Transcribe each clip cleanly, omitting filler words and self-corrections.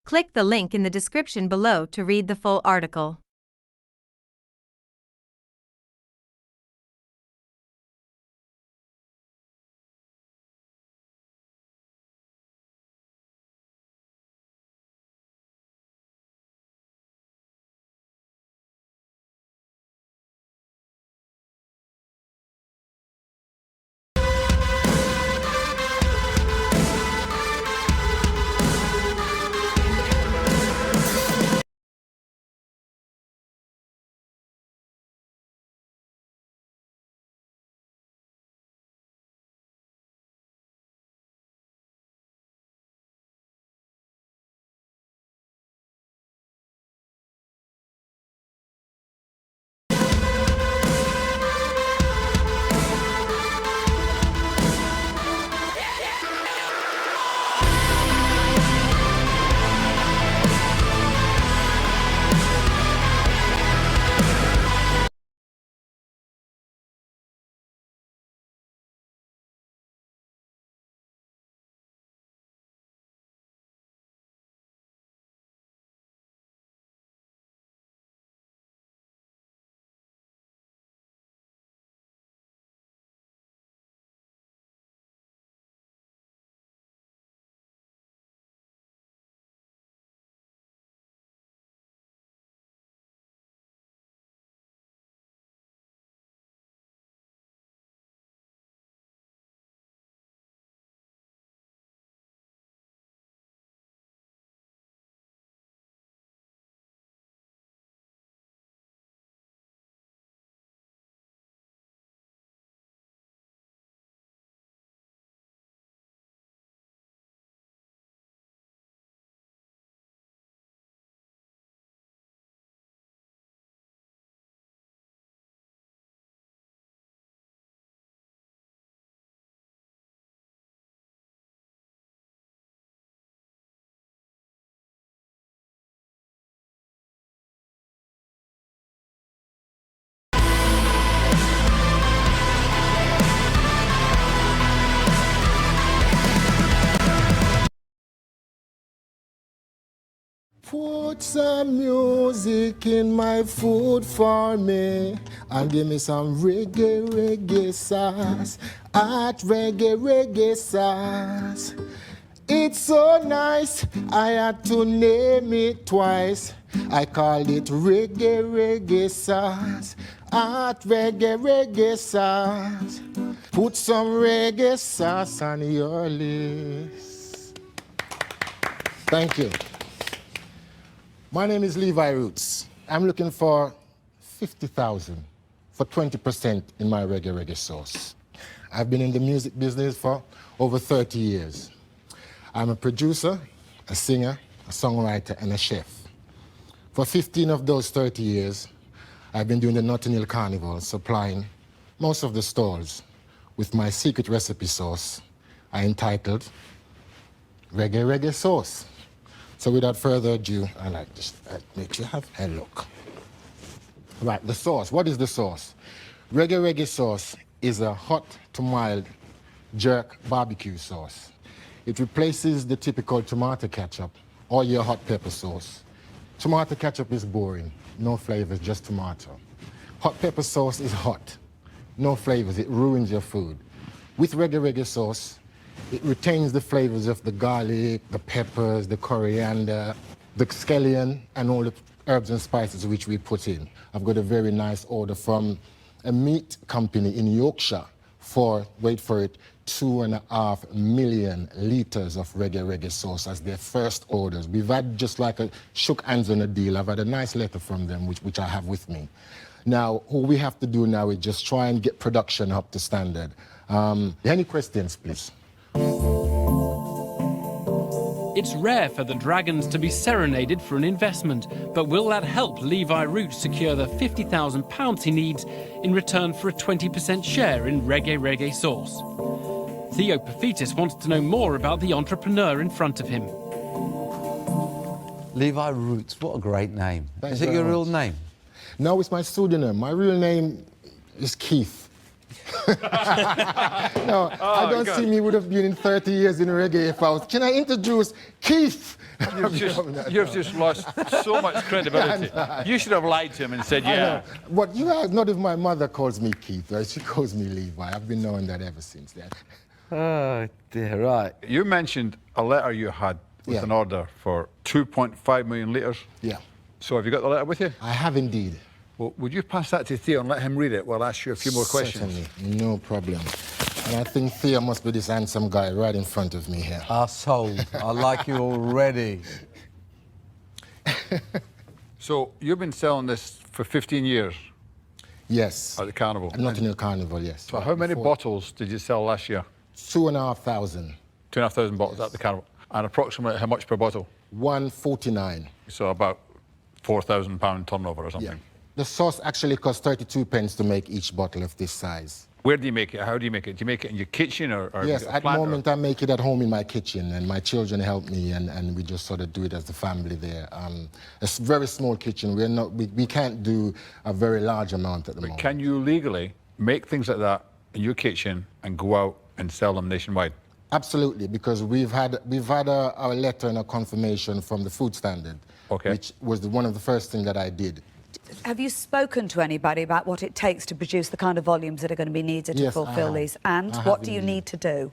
Click the link in the description below to read the full article. Put some music in my food for me and give me some reggae sauce. Hot reggae sauce. It's so nice, I had to name it twice. I called it reggae sauce. Hot reggae sauce. Put some reggae sauce on your list. Thank you. My name is Levi Roots. I'm looking for 50,000 for 20% in my reggae sauce. I've been in the music business for over 30 years. I'm a producer, a singer, a songwriter, and a chef. For 15 of those 30 years, I've been doing the Notting Hill Carnival, supplying most of the stalls with my secret recipe sauce I entitled Reggae Sauce. So without further ado, I like just make you have a look. Right, the sauce. What is the sauce? Reggae sauce is a hot to mild jerk barbecue sauce. It replaces the typical tomato ketchup or your hot pepper sauce. Tomato ketchup is boring, no flavors, just tomato. Hot pepper sauce is hot, no flavors, it ruins your food. With reggae sauce, it retains the flavors of the garlic, the peppers, the coriander, the scallion, and all the herbs and spices which we put in. I've got a very nice order from a meat company in Yorkshire for, wait for it, 2.5 million liters of reggae sauce as their first orders. We've had just like a shook hands on a deal. I've had a nice letter from them, which I have with me. Now, all we have to do now is just try and get production up to standard. Any questions, please? It's rare for the Dragons to be serenaded for an investment, but will that help Levi Roots secure the £50,000 he needs in return for a 20% share in reggae sauce? Theo Pafitis wants to know more about the entrepreneur in front of him. Levi Roots, what a great name. Thanks Is it your very real much. name? No, it's my pseudonym. My real name is Keith. No, I don't see me would have been in 30 years in reggae if I was. Can I introduce Keith? You've just lost so much credibility. You should have lied to him and said, yeah. But you guys, not if my mother calls me Keith, right? She calls me Levi. I've been knowing that ever since then. Oh, dear, right. You mentioned a letter you had with an order for 2.5 million litres. Yeah. So have you got the letter with you? I have indeed. Well, would you pass that to Theo and let him read it? We'll ask you a few more questions. Certainly, no problem. And I think Theo must be this handsome guy right in front of me here. Sold. I like you already. So you've been selling this for 15 years? Yes. At the carnival? Not in the carnival, yes. So how many bottles did you sell last year? 2,500. 2,500 bottles at the carnival. And approximately how much per bottle? 149. So about £4,000 turnover or something. Yeah. The sauce actually costs 32 pence to make each bottle of this size. Where do you make it? How do you make it? Do you make it in your kitchen or Yes, at the moment I make it at home in my kitchen, and my children help me, and we just sort of do it as the family there. It's a very small kitchen. We can't do a very large amount at the moment. Can you legally make things like that in your kitchen and go out and sell them nationwide? Absolutely, because we've had a letter and a confirmation from the food standard, which was one of the first things that I did. Have you spoken to anybody about what it takes to produce the kind of volumes that are going to be needed to fulfill these? And what do you need to do?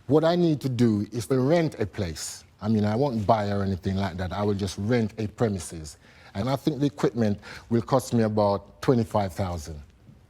What I need to do is to rent a place. I mean, I won't buy or anything like that. I will just rent a premises. And I think the equipment will cost me about 25,000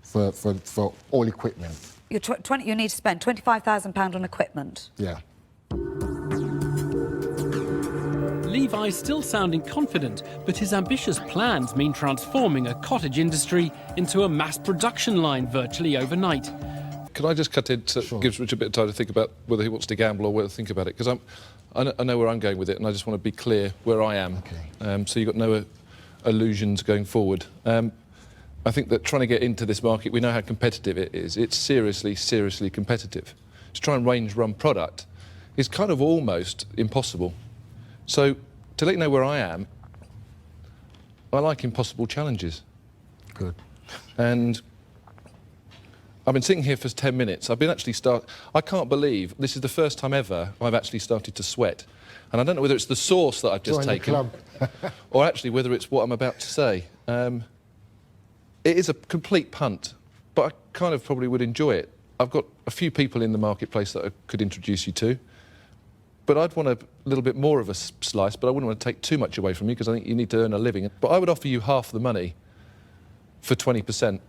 for all equipment. You need to spend £25,000 on equipment? Yeah. Levi's still sounding confident, but his ambitious plans mean transforming a cottage industry into a mass production line virtually overnight. Can I just cut in so it gives Rich a bit of time to think about whether he wants to gamble or whether to think about it? Because I know where I'm going with it, and I just want to be clear where I am. Okay. So you've got no illusions going forward. I think that trying to get into this market, we know how competitive it is. It's seriously, seriously competitive. To try and range run product is kind of almost impossible. So to let you know where I am, I like impossible challenges. Good. And I've been sitting here for 10 minutes. I can't believe this is the first time ever I've actually started to sweat. And I don't know whether it's the sauce that I've just taken or actually whether it's what I'm about to say. It is a complete punt, but I kind of probably would enjoy it. I've got a few people in the marketplace that I could introduce you to, but I'd want a little bit more of a slice, but I wouldn't want to take too much away from you because I think you need to earn a living. But I would offer you half the money for 20%.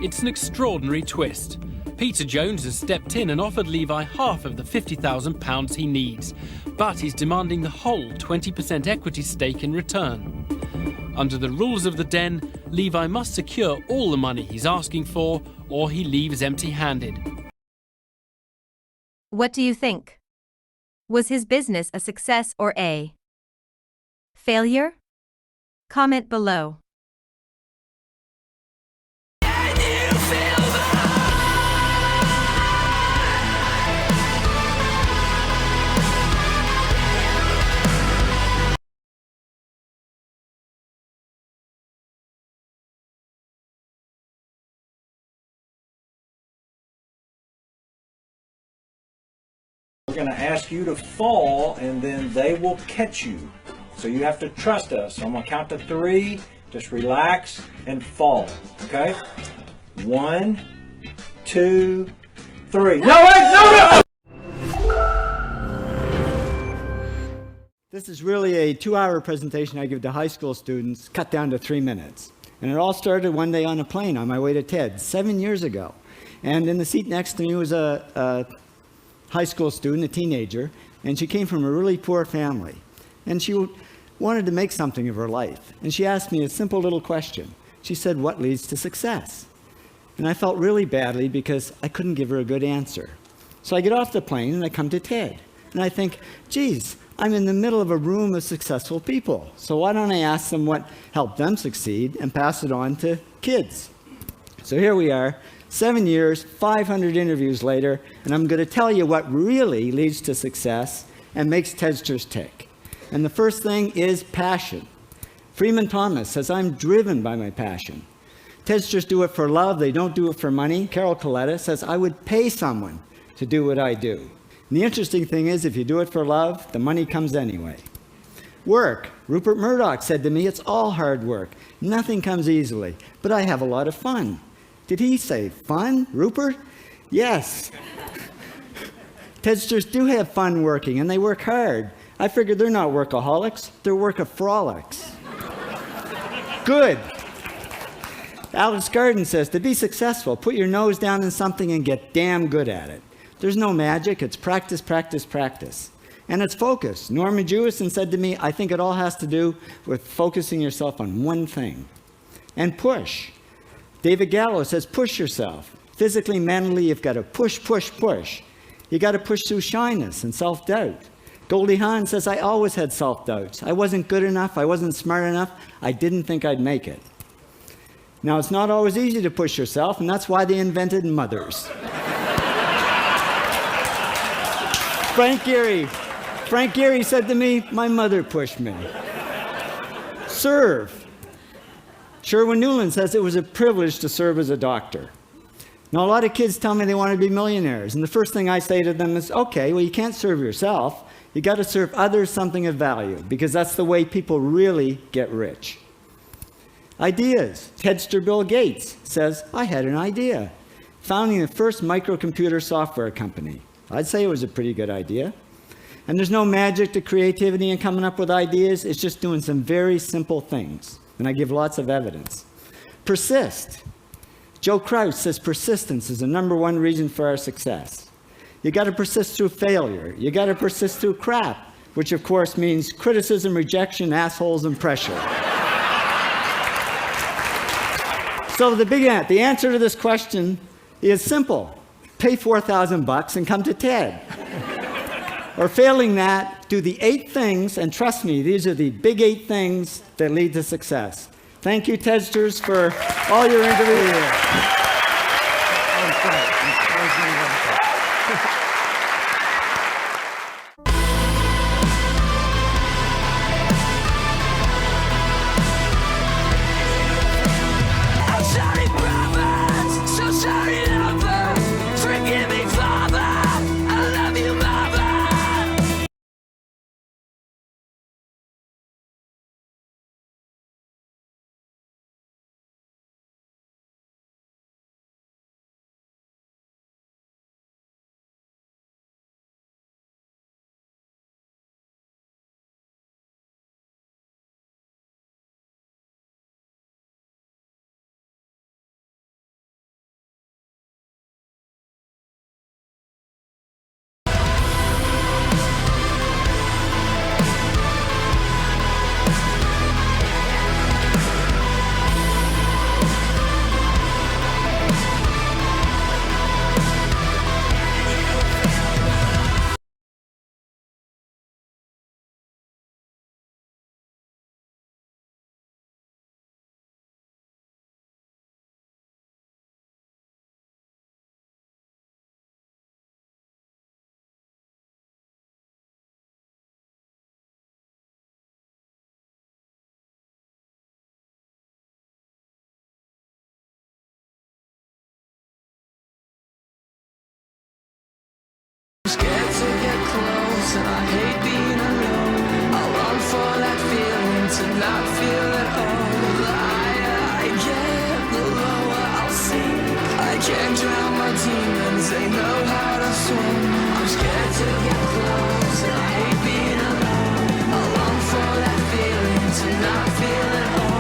It's an extraordinary twist. Peter Jones has stepped in and offered Levi half of the £50,000 he needs, but he's demanding the whole 20% equity stake in return. Under the rules of the den, Levi must secure all the money he's asking for, or he leaves empty-handed. What do you think? Was his business a success or a failure? Comment below. We're going to ask you to fall, and then they will catch you. So you have to trust us. So I'm going to count to 3. Just relax and fall. Okay? 1, 2, 3. No, wait, no! This is really a 2-hour presentation I give to high school students, cut down to 3 minutes. And it all started one day on a plane on my way to TED, 7 years ago. And in the seat next to me was a high school student, a teenager, and she came from a really poor family. And she wanted to make something of her life. And she asked me a simple little question. She said, "What leads to success?" And I felt really badly because I couldn't give her a good answer. So I get off the plane and I come to TED. And I think, geez, I'm in the middle of a room of successful people. So why don't I ask them what helped them succeed and pass it on to kids? So here we are, 7 years, 500 interviews later, and I'm going to tell you what really leads to success and makes TEDsters tick. And the first thing is passion. Freeman Thomas says, I'm driven by my passion. Tedsters do it for love, they don't do it for money. Carol Coletta says, I would pay someone to do what I do. And the interesting thing is, if you do it for love, the money comes anyway. Work. Rupert Murdoch said to me, it's all hard work. Nothing comes easily, but I have a lot of fun. Did he say fun, Rupert? Yes. Tedsters do have fun working, and they work hard. I figured they're not workaholics, they're workaholics. Good. Alex Garden says, to be successful, put your nose down in something and get damn good at it. There's no magic, it's practice, practice, practice. And it's focus. Norman Jewison said to me, I think it all has to do with focusing yourself on one thing. And push. David Gallo says, push yourself. Physically, mentally, you've got to push, push, push. You got to push through shyness and self-doubt. Goldie Hawn says, I always had self-doubts. I wasn't good enough, I wasn't smart enough, I didn't think I'd make it. Now, it's not always easy to push yourself, and that's why they invented mothers. Frank Gehry said to me, my mother pushed me. Serve. Sherwin Newland says it was a privilege to serve as a doctor. Now, a lot of kids tell me they want to be millionaires, and the first thing I say to them is, okay, well, you can't serve yourself. You got to serve others something of value, because that's the way people really get rich. Ideas. Tedster Bill Gates says, I had an idea. Founding the first microcomputer software company. I'd say it was a pretty good idea. And there's no magic to creativity and coming up with ideas. It's just doing some very simple things. And I give lots of evidence. Persist. Joe Crouch says persistence is the #1 reason for our success. You got to persist through failure. You got to persist through crap, which of course means criticism, rejection, assholes, and pressure. So the answer to this question is simple. Pay $4,000 and come to TED. Or failing that, do the 8 things, and trust me, these are the big 8 things that lead to success. Thank you, Tedsters, for all your interviews. And I hate being alone. I long for that feeling to not feel at all. The higher I get, the lower I'll sink. I can't drown my demons, they know how to swim. I'm scared to get close, and I hate being alone. I long for that feeling to not feel at all.